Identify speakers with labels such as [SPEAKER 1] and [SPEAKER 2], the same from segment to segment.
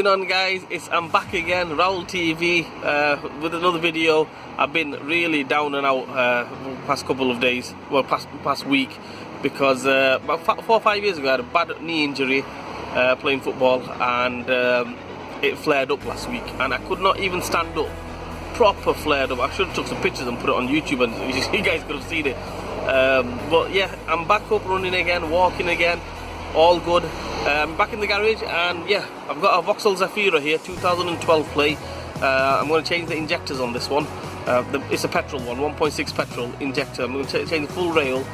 [SPEAKER 1] going on, guys? I'm back again, Vauxhall TV, with another video. I've been really down and out past couple of days, well past week, because about 4 or 5 years ago I had a bad knee injury playing football, and it flared up last week and I could not even stand up. Proper flared up. I should have took some pictures and put it on YouTube and you guys could have seen it. But yeah, I'm back up running again, walking again, all good. Back in the garage, and yeah, I've got a Vauxhall Zafira here, 2012 plate. I'm going to change the injectors on this one. It's a petrol one, 1.6 petrol injector. I'm going to change the full rail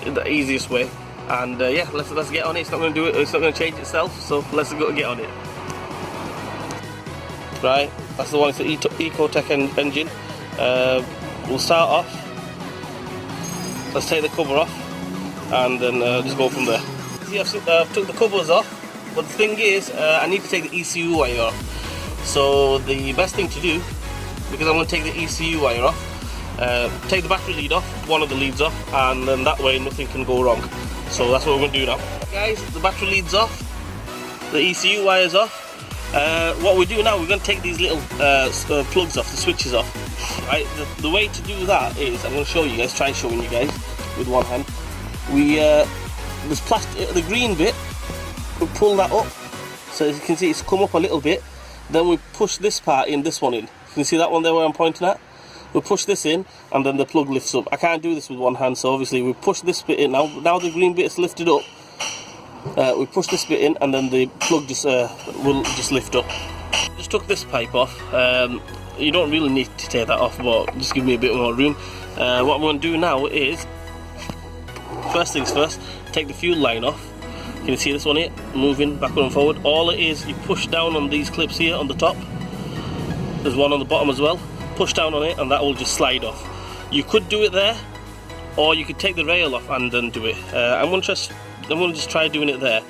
[SPEAKER 1] in the easiest way, and yeah, let's get on it. It's not going to do it. It's not going to change itself, so let's go get on it. Right, that's the one. It's the Ecotech engine. We'll start off. Let's take the cover off, and then just go from there. I've took the covers off, but the thing is, I need to take the ECU wire off. So the best thing to do, because I'm going to take the ECU wire off, take the battery lead off, one of the leads off, and then that way nothing can go wrong. So that's what we're going to do now. Guys, the battery lead's off, the ECU wire's off. What we do now, we're going to take these little plugs off, the switches off. Right, the way to do that is, I'm going to show you guys, try showing you guys with one hand. This plastic, the green bit, we pull that up, so as you can see it's come up a little bit. Then we push this part in, this one in. You can see that one there where I'm pointing at? We push this in and then the plug lifts up. I can't do this with one hand, so obviously we push this bit in. Now the green bit is lifted up, we push this bit in and then the plug just will just lift up. Just took this pipe off. You don't really need to take that off, but just give me a bit more room. What I'm going to do now is, first things first, take the fuel line off. Can you see this one here, moving backward and forward? All it is, you push down on these clips here on the top. There's one on the bottom as well. Push down on it and that will just slide off. You could do it there, or you could take the rail off and then do it. I'm going to just try doing it there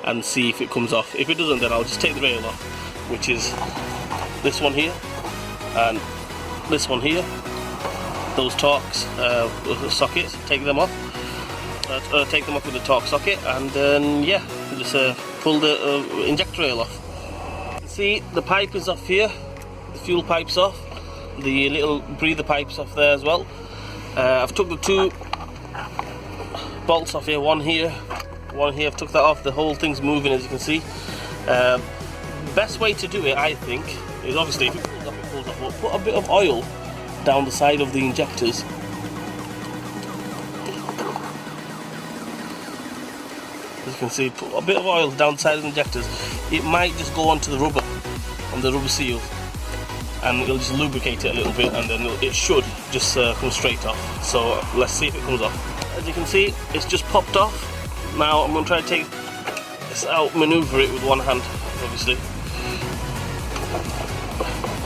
[SPEAKER 1] and see if it comes off. If it doesn't, then I'll just take the rail off, which is this one here and this one here. Those Torx sockets, take them off. Take them off with the Torx socket, and then yeah, just pull the injector rail off. See, the pipe is off here, the fuel pipe's off, the little breather pipe's off there as well. I've took the two bolts off here, one here, one here. I've took that off. The whole thing's moving, as you can see. Best way to do it, I think, is obviously if it pulls off, it pulls off. But put a bit of oil down the side of the injectors. As you can see, put a bit of oil down the side of the injectors. It might just go onto the rubber, on the rubber seal, and it'll just lubricate it a little bit, and then it should just come straight off. So let's see if it comes off. As you can see, it's just popped off. Now I'm going to try to take this out, maneuver it with one hand, obviously.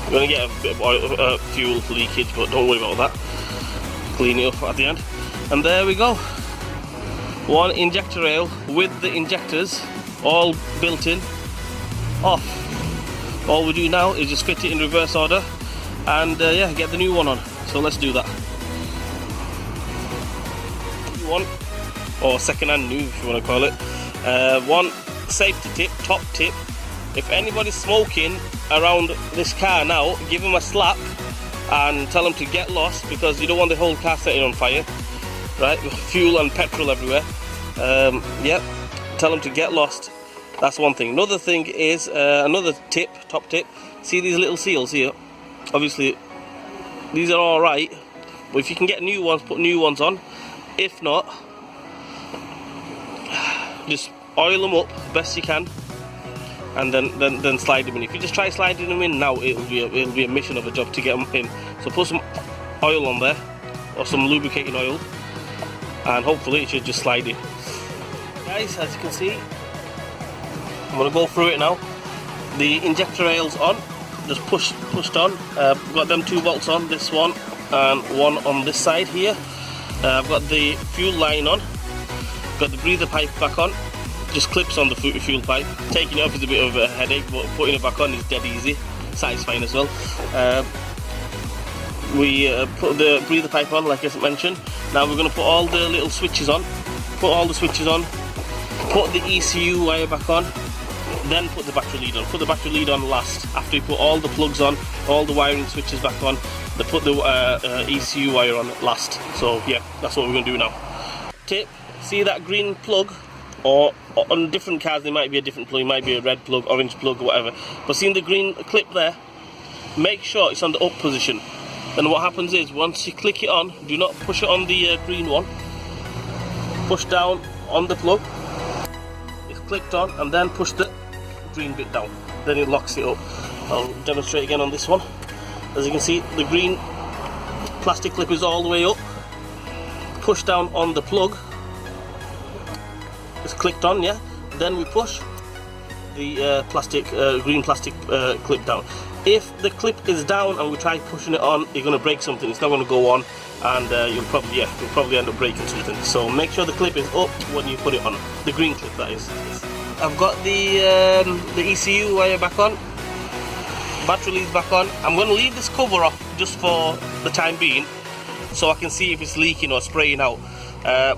[SPEAKER 1] You're going to get a bit of oil, fuel leakage, but don't worry about that. Clean it up at the end. And there we go. One injector rail with the injectors all built in, off. All we do now is just fit it in reverse order and yeah, get the new one on. So let's do that. New one, or second hand new if you want to call it. One safety tip, top tip: if anybody's smoking around this car now, give them a slap and tell them to get lost, because you don't want the whole car setting on fire. Right, fuel and petrol everywhere. Yeah, tell them to get lost. That's one thing. Another thing is, another tip, top tip. See these little seals here? Obviously, these are all right, but if you can get new ones, put new ones on. If not, just oil them up best you can, and then slide them in. If you just try sliding them in now, it'll be a mission of a job to get them in. So put some oil on there, or some lubricating oil, and hopefully it should just slide in. Guys, as you can see, I'm going to go through it now. The injector rail's on, just pushed on. Got them 2 bolts on, this one and one on this side here. I've got the fuel line on, got the breather pipe back on, just clips on the fuel pipe. Taking it off is a bit of a headache, but putting it back on is dead easy, satisfying as well. We put the breather pipe on, like I mentioned. Now we're going to put all the little switches on. Put all the switches on. Put the ECU wire back on. then put the battery lead on. Put the battery lead on last. After you put all the plugs on, all the wiring switches back on, they put the ECU wire on last. So yeah, that's what we're going to do now. Tip, see that green plug? Or on different cars there might be a different plug, it might be a red plug, orange plug or whatever. But seeing the green clip there, make sure it's on the up position. Then what happens is, once you click it on, do not push it on the green one. Push down on the plug. It's clicked on, and then push the green bit down. Then it locks it up. I'll demonstrate again on this one. As you can see, the green plastic clip is all the way up. Push down on the plug. It's clicked on, yeah. Then we push the green plastic clip down. If the clip is down and we try pushing it on, you're going to break something. It's not going to go on, and you'll probably end up breaking something. So make sure the clip is up when you put it on. The green clip, that is. I've got the ECU wire back on. Battery lead's back on. I'm going to leave this cover off just for the time being, so I can see if it's leaking or spraying out.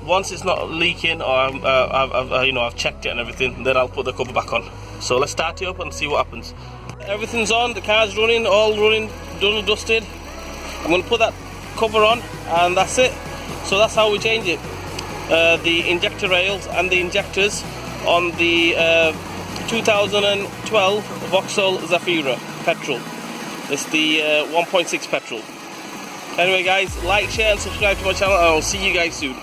[SPEAKER 1] Once it's not leaking, or I've checked it and everything, then I'll put the cover back on. So let's start it up and see what happens. Everything's on, the car's running, all running, done and dusted. I'm going to put that cover on, and that's it. So that's how we change it. The injector rails and the injectors on the 2012 Vauxhall Zafira Petrol. It's the 1.6 petrol. Anyway guys, like, share and subscribe to my channel, and I'll see you guys soon.